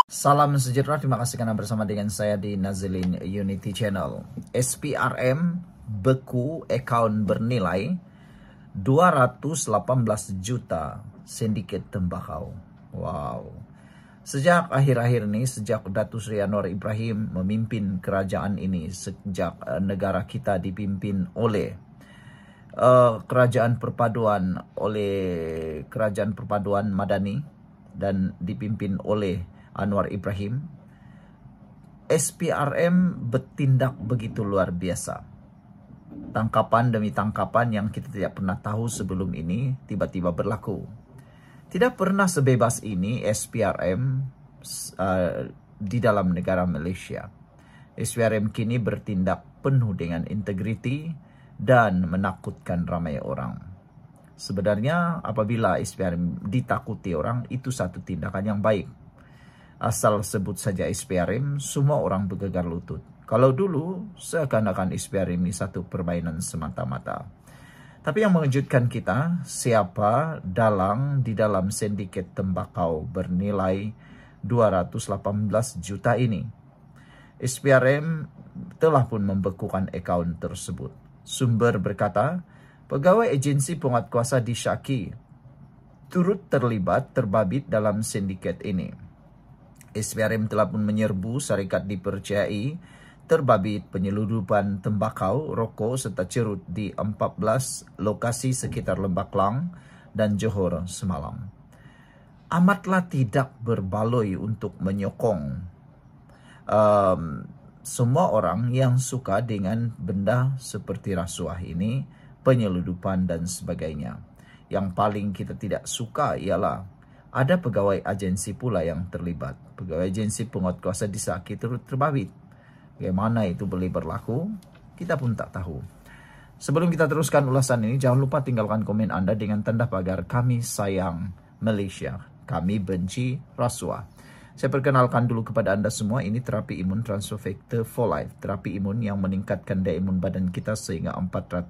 Salam sejahtera, terima kasih karena bersama dengan saya di Nazilin Unity Channel. SPRM beku akaun bernilai 218 juta sindiket tembakau. Wow. Sejak akhir-akhir ini, sejak Datuk Seri Anwar Ibrahim memimpin kerajaan ini, sejak negara kita dipimpin oleh kerajaan perpaduan Madani dan dipimpin oleh Anwar Ibrahim, SPRM bertindak begitu luar biasa. Tangkapan demi tangkapan yang kita tidak pernah tahu sebelum ini tiba-tiba berlaku. Tidak pernah sebebas ini SPRM di dalam negara Malaysia. SPRM kini bertindak penuh dengan integriti dan menakutkan ramai orang. Sebenarnya apabila SPRM ditakuti orang, itu satu tindakan yang baik. Asal sebut saja SPRM, semua orang bergegar lutut. Kalau dulu, seakan-akan SPRM ini satu permainan semata-mata. Tapi yang mengejutkan kita, siapa di dalam sindiket tembakau bernilai 218 juta ini. SPRM telah pun membekukan akaun tersebut. Sumber berkata, pegawai agensi penguatkuasa disyaki turut terbabit dalam sindiket ini. SPRM telah pun menyerbu syarikat dipercayai terbabit penyeludupan tembakau, rokok serta cerut di 14 lokasi sekitar Lembah Klang dan Johor semalam. Amatlah tidak berbaloi untuk menyokong semua orang yang suka dengan benda seperti rasuah ini, penyeludupan dan sebagainya. Yang paling kita tidak suka ialah ada pegawai agensi pula yang terlibat. Pegawai agensi penguatkuasa disyaki turut terbabit. Bagaimana itu boleh berlaku? Kita pun tak tahu. Sebelum kita teruskan ulasan ini, jangan lupa tinggalkan komen Anda dengan tanda pagar kami sayang Malaysia. Kami benci rasuah. Saya perkenalkan dulu kepada Anda semua, ini terapi imun transfer factor for life. Terapi imun yang meningkatkan daya imun badan kita sehingga 400%.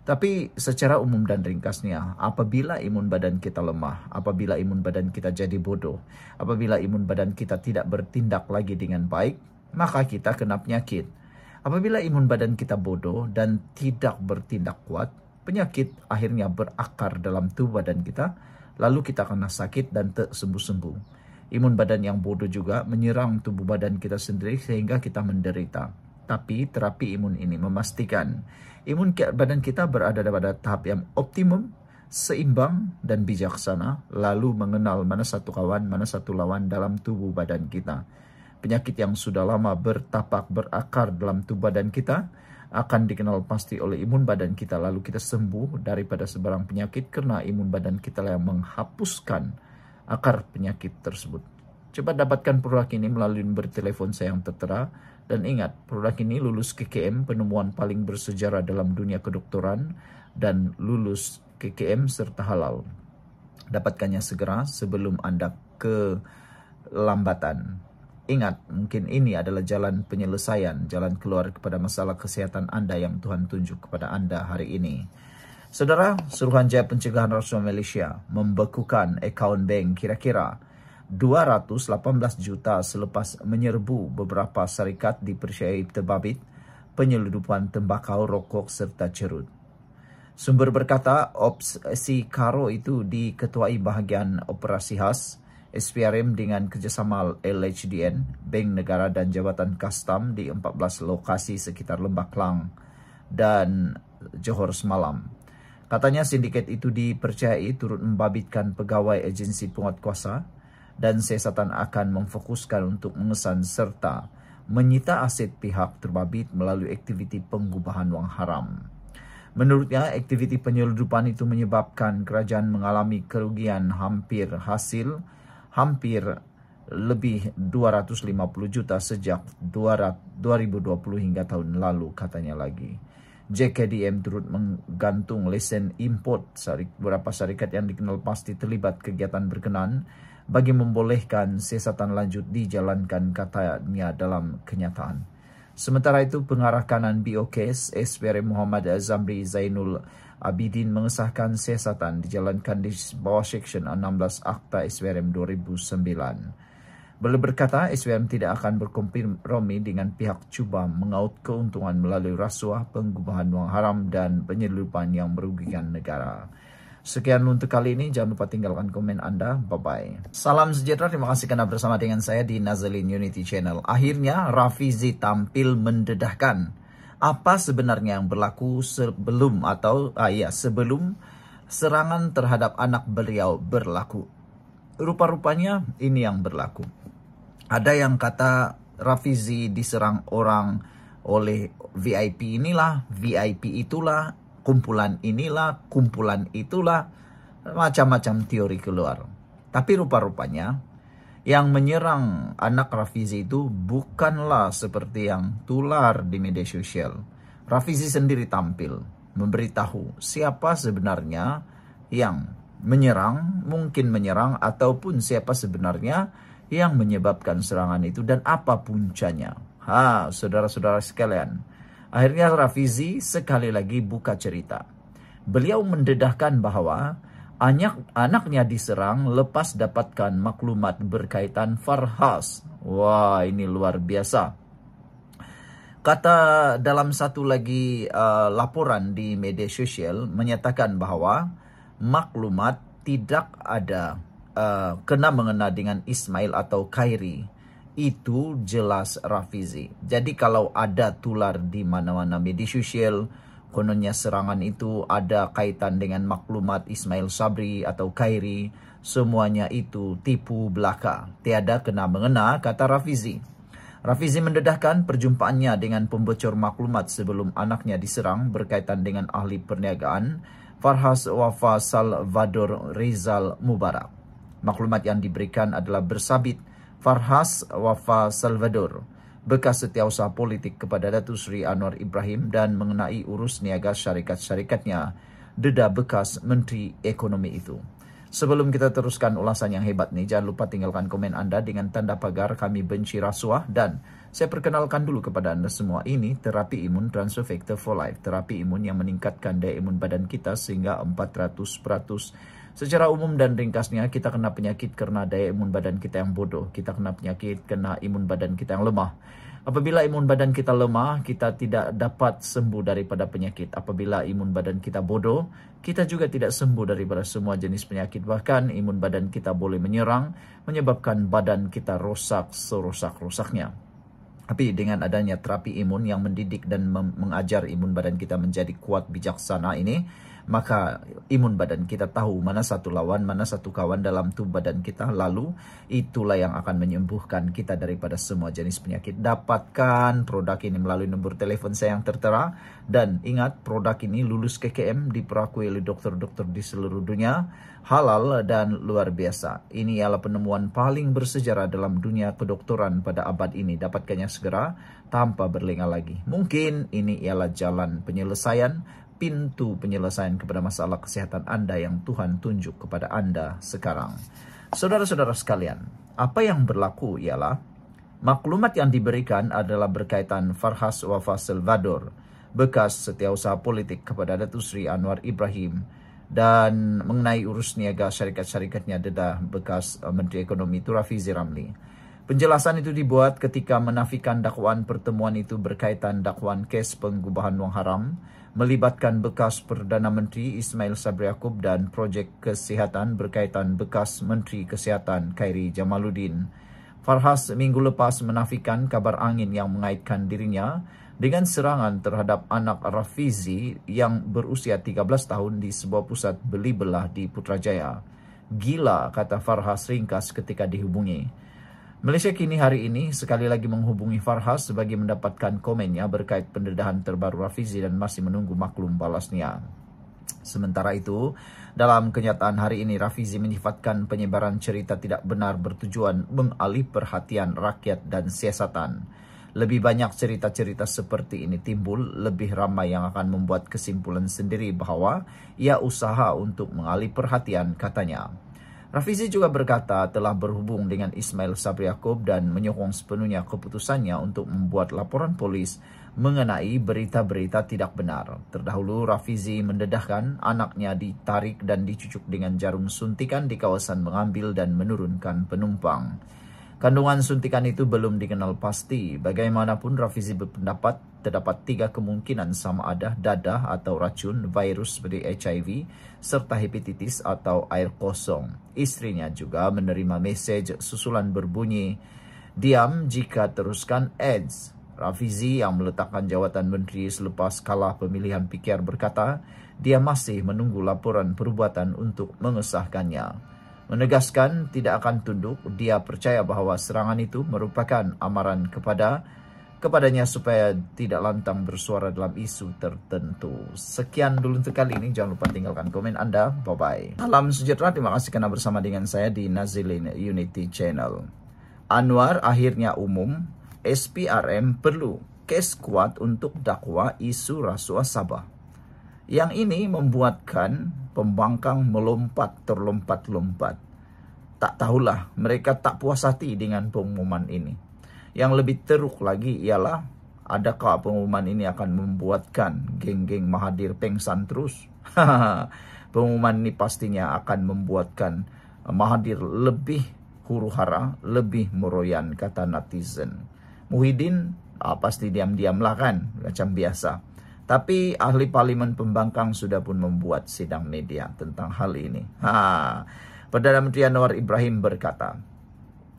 Tapi secara umum dan ringkasnya, apabila imun badan kita lemah, apabila imun badan kita jadi bodoh, apabila imun badan kita tidak bertindak lagi dengan baik, maka kita kena penyakit. Apabila imun badan kita bodoh dan tidak bertindak kuat, penyakit akhirnya berakar dalam tubuh badan kita, lalu kita kena sakit dan tak sembuh-sembuh. Imun badan yang bodoh juga menyerang tubuh badan kita sendiri sehingga kita menderita. Tapi terapi imun ini memastikan imun badan kita berada pada tahap yang optimum, seimbang dan bijaksana, lalu mengenal mana satu kawan, mana satu lawan dalam tubuh badan kita. Penyakit yang sudah lama bertapak, berakar dalam tubuh badan kita akan dikenal pasti oleh imun badan kita, lalu kita sembuh daripada sebarang penyakit karena imun badan kita yang menghapuskan akar penyakit tersebut. Cepat dapatkan produk ini melalui nomor telepon saya yang tertera. Dan ingat, produk ini lulus KKM, penemuan paling bersejarah dalam dunia kedokteran, dan lulus KKM serta halal. Dapatkannya segera sebelum Anda kelambatan. Ingat, mungkin ini adalah jalan penyelesaian, jalan keluar kepada masalah kesehatan Anda yang Tuhan tunjuk kepada Anda hari ini. Saudara, Suruhanjaya Pencegahan Rasuah Malaysia membekukan akaun bank kira-kira 218 juta selepas menyerbu beberapa syarikat dipercayai terbabit penyeludupan tembakau, rokok serta cerut. Sumber berkata, Operasi Karo itu diketuai bahagian operasi khas SPRM dengan kerjasama LHDN, Bank Negara dan Jabatan Kastam di 14 lokasi sekitar Lembah Klang dan Johor semalam. Katanya sindiket itu dipercayai turut membabitkan pegawai agensi penguatkuasa dan siasatan akan memfokuskan untuk mengesan serta menyita aset pihak terbabit melalui aktiviti pengubahan wang haram. Menurutnya, aktiviti penyeludupan itu menyebabkan kerajaan mengalami kerugian hampir lebih 250 juta sejak 2020 hingga tahun lalu, katanya lagi. JKDM turut menggantung lesen import beberapa syarikat yang dikenal pasti terlibat kegiatan berkenaan bagi membolehkan siasatan lanjut dijalankan, katanya dalam kenyataan. Sementara itu, pengarah kanan BOKes SPRM Muhammad Zamri Zainul Abidin mengesahkan siasatan dijalankan di bawah Seksyen 16 Akta SPRM 2009. Beliau berkata SPM tidak akan berkompromi dengan pihak cuba mengaut keuntungan melalui rasuah, pengubahan wang haram, dan penyelundupan yang merugikan negara. Sekian untuk kali ini, jangan lupa tinggalkan komen Anda. Bye-bye. Salam sejahtera, terima kasih karena bersama dengan saya di Nazalin Unity Channel. Akhirnya Rafizi tampil mendedahkan apa sebenarnya yang berlaku sebelum serangan terhadap anak beliau berlaku. Rupa-rupanya ini yang berlaku. Ada yang kata Rafizi diserang orang oleh VIP inilah, VIP itulah, kumpulan inilah, kumpulan itulah, macam-macam teori keluar. Tapi rupa-rupanya yang menyerang anak Rafizi itu bukanlah seperti yang tular di media sosial. Rafizi sendiri tampil memberitahu siapa sebenarnya yang menyerang, mungkin menyerang, ataupun siapa sebenarnya yang menyebabkan serangan itu dan apa puncanya. Saudara-saudara sekalian, akhirnya Rafizi sekali lagi buka cerita. Beliau mendedahkan bahwa anaknya diserang lepas dapatkan maklumat berkaitan Farhas. Wah, ini luar biasa. Kata dalam satu lagi laporan di media sosial menyatakan bahwa maklumat tidak ada kena mengena dengan Ismail atau Khairi. Itu jelas Rafizi. Jadi kalau ada tular di mana-mana media sosial, kononnya serangan itu ada kaitan dengan maklumat Ismail Sabri atau Khairi, semuanya itu tipu belaka. Tiada kena mengena, kata Rafizi. Rafizi mendedahkan perjumpaannya dengan pembocor maklumat sebelum anaknya diserang berkaitan dengan ahli perniagaan Farhas Wafa Salvador Rizal Mubarak. Maklumat yang diberikan adalah bersabit Farhas Wafa Salvador, bekas setiausaha politik kepada Datuk Seri Anwar Ibrahim dan mengenai urus niaga syarikat-syarikatnya, dedah bekas Menteri Ekonomi itu. Sebelum kita teruskan ulasan yang hebat nih, jangan lupa tinggalkan komen Anda dengan tanda pagar kami benci rasuah. Dan saya perkenalkan dulu kepada Anda semua, ini terapi imun Transfer Factor for Life. Terapi imun yang meningkatkan daya imun badan kita sehingga 400%. Secara umum dan ringkasnya, kita kena penyakit karena daya imun badan kita yang bodoh. Kita kena penyakit karena imun badan kita yang lemah. Apabila imun badan kita lemah, kita tidak dapat sembuh daripada penyakit. Apabila imun badan kita bodoh, kita juga tidak sembuh daripada semua jenis penyakit. Bahkan imun badan kita boleh menyerang, menyebabkan badan kita rosak serosak-rosaknya. Tapi dengan adanya terapi imun yang mendidik dan mengajar imun badan kita menjadi kuat bijaksana ini, maka imun badan kita tahu mana satu lawan, mana satu kawan dalam tubuh badan kita. Lalu itulah yang akan menyembuhkan kita daripada semua jenis penyakit. Dapatkan produk ini melalui nombor telepon saya yang tertera. Dan ingat, produk ini lulus KKM, diperakui oleh dokter-dokter di seluruh dunia, halal dan luar biasa. Ini ialah penemuan paling bersejarah dalam dunia kedokteran pada abad ini. Dapatkannya segera tanpa berlengah lagi. Mungkin ini ialah jalan penyelesaian, pintu penyelesaian kepada masalah kesehatan Anda yang Tuhan tunjuk kepada Anda sekarang. Saudara-saudara sekalian, apa yang berlaku ialah maklumat yang diberikan adalah berkaitan Farhas Wafa Salvador, bekas setiausaha politik kepada Datuk Seri Anwar Ibrahim, dan mengenai urus niaga syarikat-syarikatnya dedah bekas Menteri Ekonomi itu Rafizi Ramli. Penjelasan itu dibuat ketika menafikan dakwaan pertemuan itu berkaitan dakwaan kes pengubahan wang haram melibatkan bekas Perdana Menteri Ismail Sabri Yaakob dan projek kesihatan berkaitan bekas Menteri Kesihatan Khairi Jamaluddin. Farhas minggu lepas menafikan kabar angin yang mengaitkan dirinya dengan serangan terhadap anak Rafizi yang berusia 13 tahun di sebuah pusat beli belah di Putrajaya. Gila, kata Farhas ringkas ketika dihubungi. Malaysia kini hari ini sekali lagi menghubungi Farhas sebagai mendapatkan komennya berkait pendedahan terbaru Rafizi dan masih menunggu maklum balasnya. Sementara itu, dalam kenyataan hari ini Rafizi menyifatkan penyebaran cerita tidak benar bertujuan mengalih perhatian rakyat dan siasatan. Lebih banyak cerita-cerita seperti ini timbul, lebih ramai yang akan membuat kesimpulan sendiri bahwa ia usaha untuk mengalih perhatian, katanya. Rafizi juga berkata telah berhubung dengan Ismail Sabri Yaakob dan menyokong sepenuhnya keputusannya untuk membuat laporan polis mengenai berita-berita tidak benar. Terdahulu Rafizi mendedahkan anaknya ditarik dan dicucuk dengan jarum suntikan di kawasan mengambil dan menurunkan penumpang. Kandungan suntikan itu belum dikenal pasti. Bagaimanapun, Rafizi berpendapat terdapat 3 kemungkinan sama ada dadah atau racun, virus seperti HIV, serta hepatitis atau air kosong. Istrinya juga menerima mesej susulan berbunyi, "Diam jika teruskan AIDS." Rafizi yang meletakkan jawatan menteri selepas kalah pemilihan PKR berkata, dia masih menunggu laporan perubatan untuk mengesahkannya. Menegaskan tidak akan tunduk, dia percaya bahawa serangan itu merupakan amaran kepadanya supaya tidak lantang bersuara dalam isu tertentu. Sekian dulu untuk kali ini. Jangan lupa tinggalkan komen Anda. Bye-bye. Salam sejahtera. Terima kasih kerana bersama dengan saya di Nazilin Unity Channel. Anwar akhirnya umum, SPRM perlu kes kuat untuk dakwa isu rasuah Sabah. Yang ini membuatkan pembangkang terlompat-lompat. Tak tahulah, mereka tak puas hati dengan pengumuman ini. Yang lebih teruk lagi ialah, adakah pengumuman ini akan membuatkan geng-geng Mahathir pengsan terus? Pengumuman ini pastinya akan membuatkan Mahathir lebih huru-hara, lebih meroyan, kata netizen. Muhyiddin pasti diam-diamlah kan, macam biasa. Tapi ahli parlimen pembangkang sudah pun membuat sidang media tentang hal ini. Perdana Menteri Anwar Ibrahim berkata,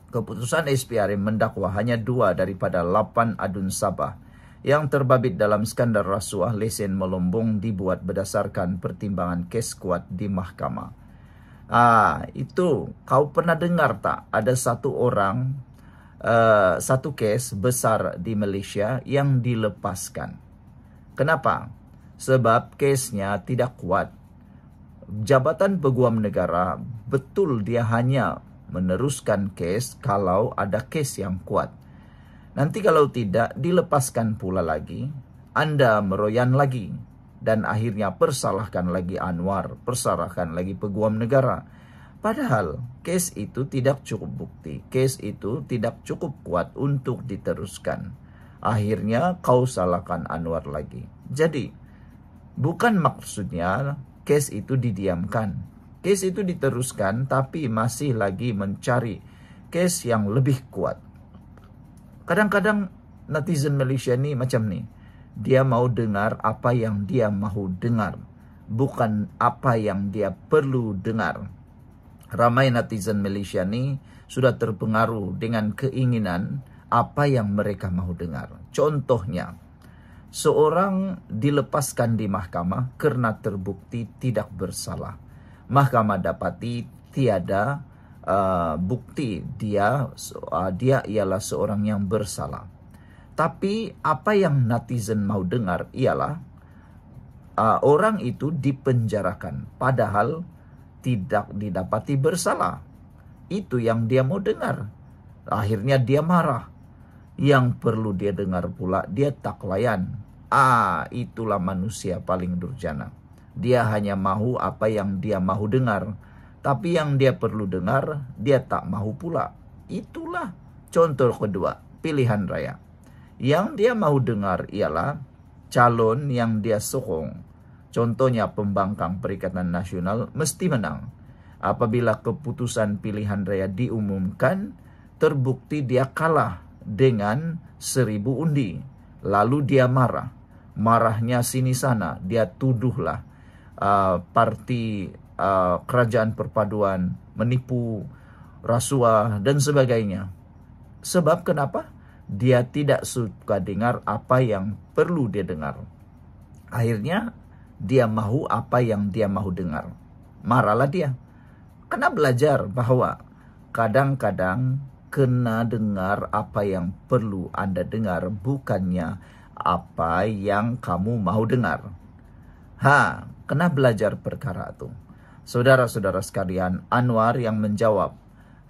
keputusan SPRM mendakwa hanya 2 daripada 8 adun Sabah yang terbabit dalam skandal rasuah lesen melombong dibuat berdasarkan pertimbangan kes kuat di mahkamah. Itu kau pernah dengar tak ada satu kes besar di Malaysia yang dilepaskan? Kenapa? Sebab kesnya tidak kuat. Jabatan Peguam Negara betul dia hanya meneruskan kes kalau ada kes yang kuat. Nanti kalau tidak dilepaskan pula lagi, Anda meroyan lagi. Dan akhirnya persalahkan lagi Anwar, persalahkan lagi Peguam Negara. Padahal kes itu tidak cukup bukti, kes itu tidak cukup kuat untuk diteruskan. Akhirnya kau salahkan Anwar lagi. Jadi, bukan maksudnya kes itu didiamkan. Kes itu diteruskan tapi masih lagi mencari kes yang lebih kuat. Kadang-kadang netizen Malaysia ni macam ni. Dia mau dengar apa yang dia mahu dengar, bukan apa yang dia perlu dengar. Ramai netizen Malaysia ni sudah terpengaruh dengan keinginan apa yang mereka mahu dengar. Contohnya, seorang dilepaskan di mahkamah kerana terbukti tidak bersalah. Mahkamah dapati tiada bukti dia ialah seorang yang bersalah. Tapi apa yang netizen mahu dengar ialah orang itu dipenjarakan padahal tidak didapati bersalah. Itu yang dia mau dengar. Akhirnya dia marah. Yang perlu dia dengar pula, dia tak layan. Itulah manusia paling durjana. Dia hanya mahu apa yang dia mahu dengar. Tapi yang dia perlu dengar, dia tak mahu pula. Itulah contoh kedua, pilihan raya. Yang dia mahu dengar ialah calon yang dia sokong. Contohnya pembangkang Perikatan Nasional mesti menang. Apabila keputusan pilihan raya diumumkan, terbukti dia kalah dengan 1000 undi. Lalu dia marah. Marahnya sini sana. Dia tuduhlah parti kerajaan perpaduan menipu, rasuah dan sebagainya. Sebab kenapa? Dia tidak suka dengar apa yang perlu dia dengar. Akhirnya dia mahu apa yang dia mahu dengar. Marahlah dia. Kena belajar bahawa kadang-kadang kena dengar apa yang perlu Anda dengar, bukannya apa yang kamu mahu dengar. Kena belajar perkara itu. Saudara-saudara sekalian, Anwar yang menjawab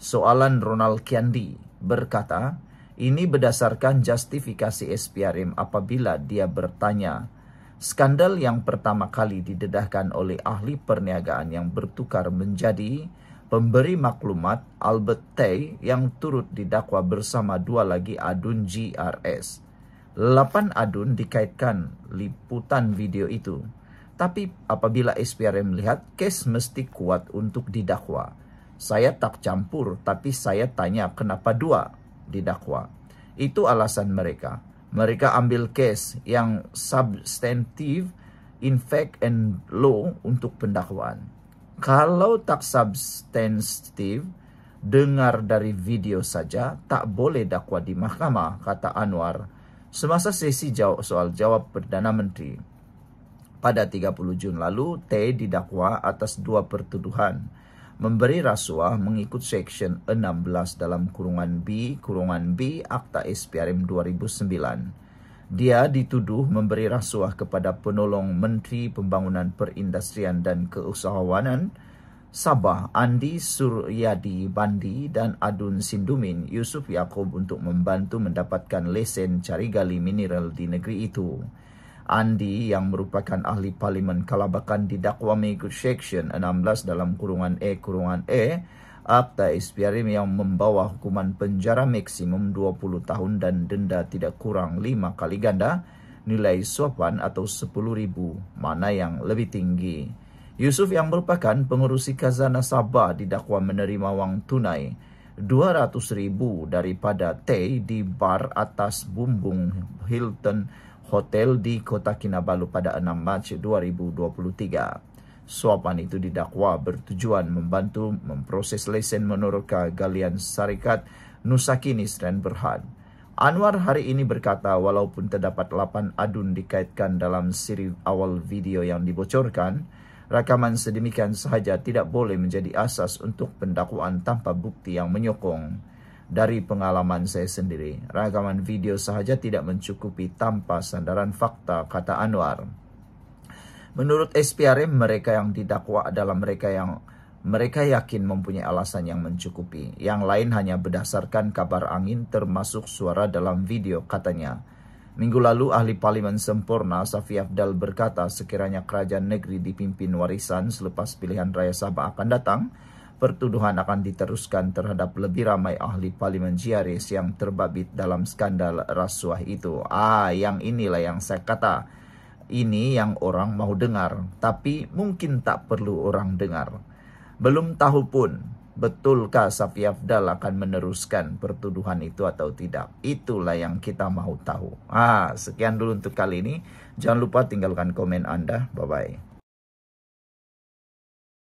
soalan Ronald Kiandi berkata, ini berdasarkan justifikasi SPRM apabila dia bertanya, skandal yang pertama kali didedahkan oleh ahli perniagaan yang bertukar menjadi pemberi maklumat Albert Tay yang turut didakwa bersama 2 lagi adun GRS. 8 adun dikaitkan liputan video itu. Tapi apabila SPRM melihat kes mesti kuat untuk didakwa. Saya tak campur, tapi saya tanya kenapa 2 didakwa. Itu alasan mereka. Mereka ambil case yang substantive, in fact and law untuk pendakwaan. Kalau tak substantive, dengar dari video saja, tak boleh dakwa di mahkamah, kata Anwar semasa sesi soal jawab Perdana Menteri. Pada 30 Jun lalu, T didakwa atas 2 pertuduhan. Memberi rasuah mengikut Section 16 dalam kurungan B Akta SPRM 2009. Dia dituduh memberi rasuah kepada penolong Menteri Pembangunan Perindustrian dan Keusahawanan Sabah Andi Suryadi Bandi dan Adun Sindumin Yusuf Yaakob untuk membantu mendapatkan lesen cari gali mineral di negeri itu. Andi yang merupakan ahli Parlimen Kalabakan didakwa mengikut Section 16 dalam kurungan E Akta SPRM yang membawa hukuman penjara maksimum 20 tahun dan denda tidak kurang 5 kali ganda nilai suapan atau 10.000, mana yang lebih tinggi. Yusuf yang merupakan pengurusi khazanah Sabah didakwa menerima wang tunai 200.000 daripada T di bar atas Bumbung Hilton Hotel di Kota Kinabalu pada 6 Mac 2023. Suapan itu didakwa bertujuan membantu memproses lesen menurut Galian Syarikat Nusakinis dan Berhad. Anwar hari ini berkata walaupun terdapat 8 adun dikaitkan dalam siri awal video yang dibocorkan, rakaman sedemikian sahaja tidak boleh menjadi asas untuk pendakwaan tanpa bukti yang menyokong. Dari pengalaman saya sendiri, rakaman video sahaja tidak mencukupi tanpa sandaran fakta, kata Anwar. Menurut SPRM, mereka yang didakwa adalah mereka yakin mempunyai alasan yang mencukupi. Yang lain hanya berdasarkan kabar angin termasuk suara dalam video, katanya. Minggu lalu, ahli Parlimen Sempurna Safi Afdal berkata sekiranya kerajaan negeri dipimpin warisan selepas pilihan raya Sabah akan datang, pertuduhan akan diteruskan terhadap lebih ramai ahli Parlimen GRS yang terbabit dalam skandal rasuah itu. Yang inilah yang saya kata. Ini yang orang mau dengar, tapi mungkin tak perlu orang dengar. Belum tahu pun, betulkah Safi Afdal akan meneruskan pertuduhan itu atau tidak. Itulah yang kita mau tahu. Sekian dulu untuk kali ini. Jangan lupa tinggalkan komen Anda. Bye-bye.